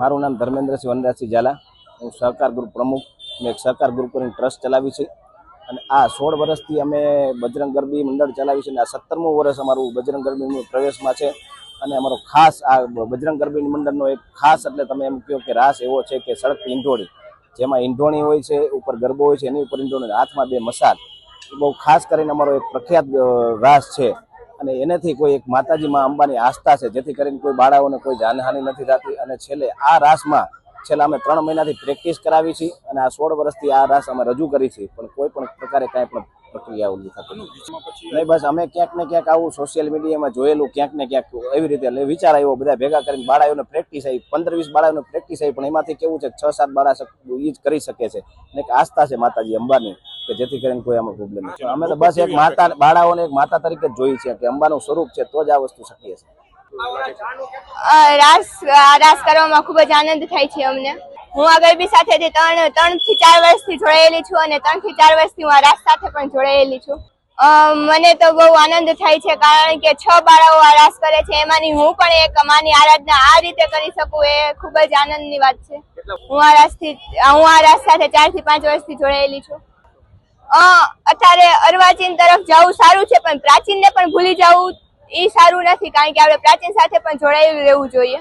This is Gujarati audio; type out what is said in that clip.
મારું નામ ધર્મેન્દ્રસિંહ વનરાજસિંહ ઝાલા। હું સહકાર ગ્રુપ પ્રમુખ। મેં એક સહકાર ગ્રુપ કરીને ટ્રસ્ટ ચલાવી છે અને આ 16 વર્ષથી અમે બજરંગ ગરબી મંડળ ચલાવી છે અને આ 17મું વર્ષ અમારું બજરંગ ગરબી પ્રવેશમાં છે। અને અમારો ખાસ આ બજરંગ ગરબી મંડળનો એક ખાસ એટલે તમે એમ કહો કે રાસ એવો છે કે સળગતી ઈંઢોળી, જેમાં ઈંઢોણી હોય છે, ઉપર ગરબો હોય છે, એની ઉપર ઈંઢોણી, હાથમાં 2 મસાલ, એ બહુ ખાસ કરીને અમારો એક પ્રખ્યાત રાસ છે। અને એનાથી કોઈ એક માતાજી માં અંબાની આસ્થા છે, જેથી કરીને કોઈ બાળાઓને કોઈ જાનહાનિ નથી થતી। અને છેલ્લે આ રાસમાં છેલ્લા અમે 3 મહિનાથી પ્રેક્ટિસ કરાવી છે અને આ 16 વર્ષથી આ રાસ અમે રજૂ કરી છે, પણ કોઈ પણ પ્રકારે કાંઈ પણ પ્રક્રિયા ઉભી થતી નહીં। બસ અમે ક્યાંક ને ક્યાંક આવું સોશિયલ મીડિયામાં જોયેલું, ક્યાંક ને ક્યાંક એવી રીતે એટલે વિચાર આવ્યો, બધા ભેગા કરીને બાળાઓને પ્રેક્ટિસ આવી, 15-20 બાળાઓને પ્રેક્ટિસ આવી, પણ એમાંથી કેવું છે 6-7 બાળા એ જ કરી શકે છે અને એક આસ્થા છે માતાજી અંબાની કે જેથી કરીને કોઈ આમાં પ્રોબ્લેમ નથી। અમે તો બસ એક માતા, બાળાઓને એક માતા તરીકે જ જોઈ છે કે અંબાનું સ્વરૂપ છે તો જ આ વસ્તુ શક્ય છે। રાસ કરવામાં ખૂબ જ આનંદ થાય છે અમને। હું આ ગરબી સાથે 3 થી 4 વર્ષથી જોડાયેલી છું અને 3 થી 4 વર્ષથી હું આ રાસ સાથે પણ જોડાયેલી છું। મને તો બહુ આનંદ થાય છે કારણ કે 6 બાળાઓ આ રાસ કરે છે, એમાંની હું પણ એક માની આરાધના આ રીતે કરી શકું એ ખૂબ જ આનંદની વાત છે। હું આ રાસ સાથે 4 થી 5 વર્ષથી જોડાયેલી છું। અત્યારે અર્વાચીન તરફ જવું સારું છે, પણ પ્રાચીનને પણ ભૂલી જવું એ સારું નથી, કારણ કે આપણે પ્રાચીન સાથે પણ જોડાયેલું રહેવું જોઈએ।